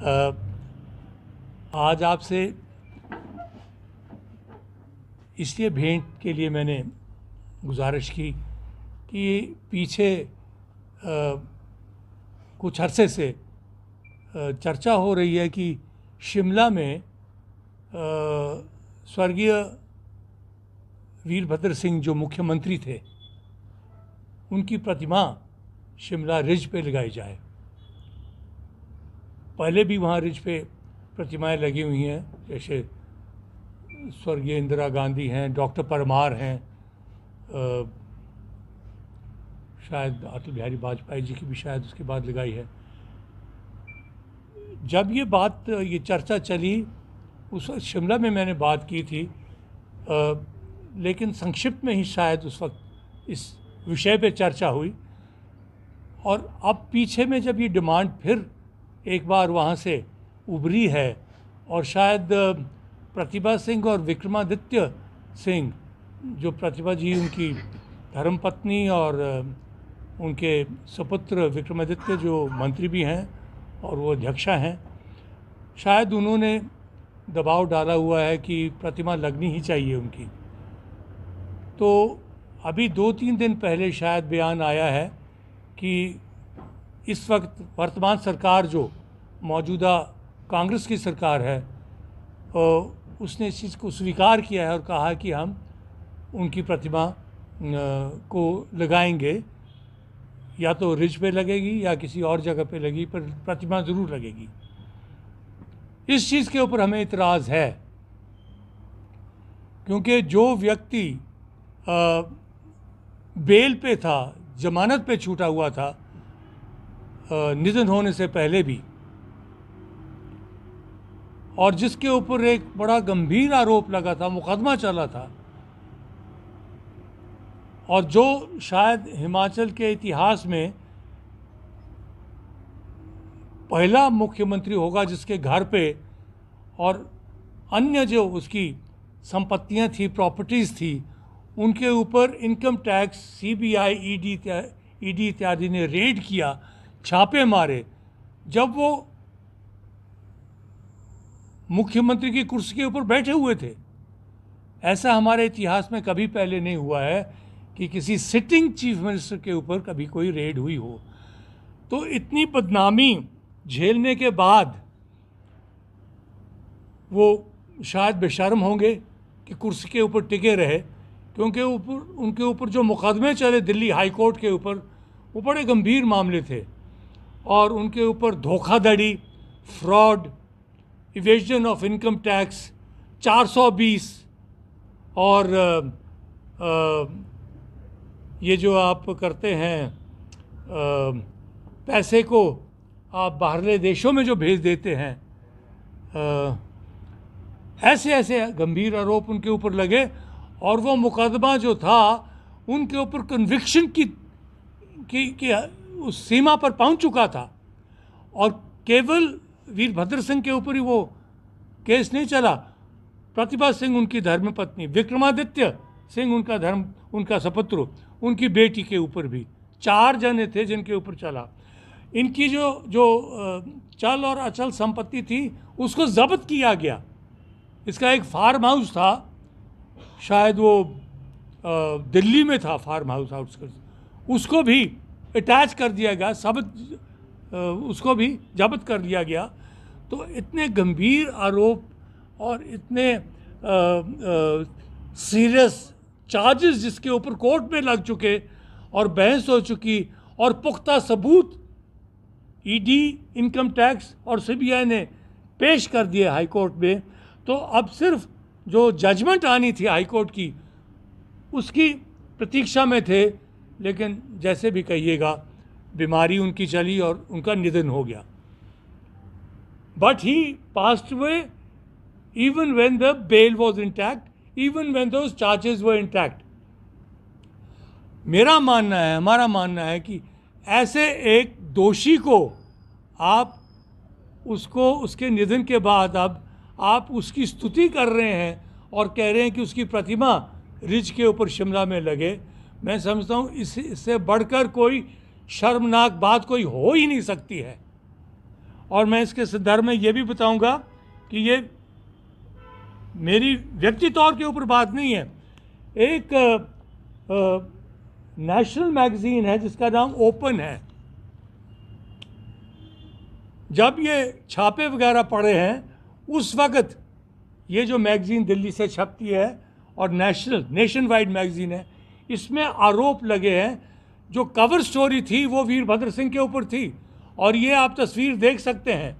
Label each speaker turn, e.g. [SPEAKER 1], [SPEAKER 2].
[SPEAKER 1] आज आपसे इसलिए भेंट के लिए मैंने गुजारिश की कि पीछे कुछ अरसे से चर्चा हो रही है कि शिमला में स्वर्गीय वीरभद्र सिंह जो मुख्यमंत्री थे उनकी प्रतिमा शिमला रिज पे लगाई जाए। पहले भी वहाँ रिज पे प्रतिमाएं लगी हुई हैं, जैसे स्वर्गीय इंदिरा गांधी हैं, डॉक्टर परमार हैं, शायद अटल बिहारी वाजपेयी जी की भी शायद उसके बाद लगाई है। जब ये चर्चा चली उस वक्त शिमला में मैंने बात की थी, लेकिन संक्षिप्त में ही शायद उस वक्त इस विषय पे चर्चा हुई। और अब पीछे में जब ये डिमांड फिर एक बार वहाँ से उभरी है और शायद प्रतिभा सिंह और विक्रमादित्य सिंह, जो प्रतिभा जी उनकी धर्मपत्नी और उनके सुपुत्र विक्रमादित्य जो मंत्री भी हैं और वो अध्यक्षा हैं, शायद उन्होंने दबाव डाला हुआ है कि प्रतिमा लगनी ही चाहिए उनकी। तो अभी 2-3 दिन पहले शायद बयान आया है कि इस वक्त वर्तमान सरकार जो मौजूदा कांग्रेस की सरकार है, उसने इस चीज़ को स्वीकार किया है और कहा कि हम उनकी प्रतिमा को लगाएंगे, या तो रिज पे लगेगी या किसी और जगह पे लगेगी, पर प्रतिमा ज़रूर लगेगी। इस चीज़ के ऊपर हमें इतराज़ है, क्योंकि जो व्यक्ति बेल पे था, जमानत पे छूटा हुआ था निधन होने से पहले भी, और जिसके ऊपर एक बड़ा गंभीर आरोप लगा था, मुकदमा चला था, और जो शायद हिमाचल के इतिहास में पहला मुख्यमंत्री होगा जिसके घर पे और अन्य जो उसकी संपत्तियां थी, प्रॉपर्टीज़ थी, उनके ऊपर इनकम टैक्स, सीबीआई, ईडी इत्यादि ने रेड किया, छापे मारे, जब वो मुख्यमंत्री की कुर्सी के ऊपर बैठे हुए थे। ऐसा हमारे इतिहास में कभी पहले नहीं हुआ है कि किसी सिटिंग चीफ मिनिस्टर के ऊपर कभी कोई रेड हुई हो। तो इतनी बदनामी झेलने के बाद वो शायद बेशर्म होंगे कि कुर्सी के ऊपर टिके रहे, क्योंकि उनके ऊपर जो मुकदमे चले दिल्ली हाई कोर्ट के ऊपर, वो बड़े गंभीर मामले थे, और उनके ऊपर धोखाधड़ी, fraud, evasion of income tax 420, और ये जो आप करते हैं पैसे को आप बाहरले देशों में जो भेज देते हैं, ऐसे ऐसे गंभीर आरोप उनके ऊपर लगे, और वो मुकदमा जो था उनके ऊपर कन्विक्शन की उस सीमा पर पहुंच चुका था, और केवल वीरभद्र सिंह के ऊपर ही वो केस नहीं चला, प्रतिभा सिंह उनकी धर्मपत्नी, विक्रमादित्य सिंह उनका सुपुत्र, उनकी बेटी के ऊपर भी 4 जने थे जिनके ऊपर चला। इनकी जो चल और अचल संपत्ति थी उसको जब्त किया गया। इसका एक फार्म हाउस था, शायद वो दिल्ली में था फार्म हाउस आउटस्कर्ट्स, उसको भी अटैच कर दिया गया, उसको भी जब्त कर लिया गया। तो इतने गंभीर आरोप और इतने सीरियस चार्जेस जिसके ऊपर कोर्ट में लग चुके और बहस हो चुकी और पुख्ता सबूत ईडी, इनकम टैक्स और सीबीआई ने पेश कर दिए हाई कोर्ट में, तो अब सिर्फ जो जजमेंट आनी थी हाई कोर्ट की उसकी प्रतीक्षा में थे। लेकिन जैसे भी कहिएगा, बीमारी उनकी चली और उनका निधन हो गया। But he passed away even when the bail was intact, even when those charges were intact. मेरा मानना है, हमारा मानना है कि ऐसे एक दोषी को आप उसको उसके निधन के बाद अब आप उसकी स्तुति कर रहे हैं और कह रहे हैं कि उसकी प्रतिमा रिज के ऊपर शिमला में लगे। मैं समझता हूँ इससे बढ़कर कोई शर्मनाक बात कोई हो ही नहीं सकती है। और मैं इसके संदर्भ में ये भी बताऊंगा कि ये मेरी व्यक्ति तौर के ऊपर बात नहीं है। एक नेशनल मैगज़ीन है जिसका नाम ओपन है, जब ये छापे वगैरह पड़े हैं उस वक़्त ये जो मैगज़ीन दिल्ली से छपती है और नेशन वाइड मैगज़ीन है, इसमें आरोप लगे हैं। जो कवर स्टोरी थी वो वीरभद्र सिंह के ऊपर थी, और ये आप तस्वीर देख सकते हैं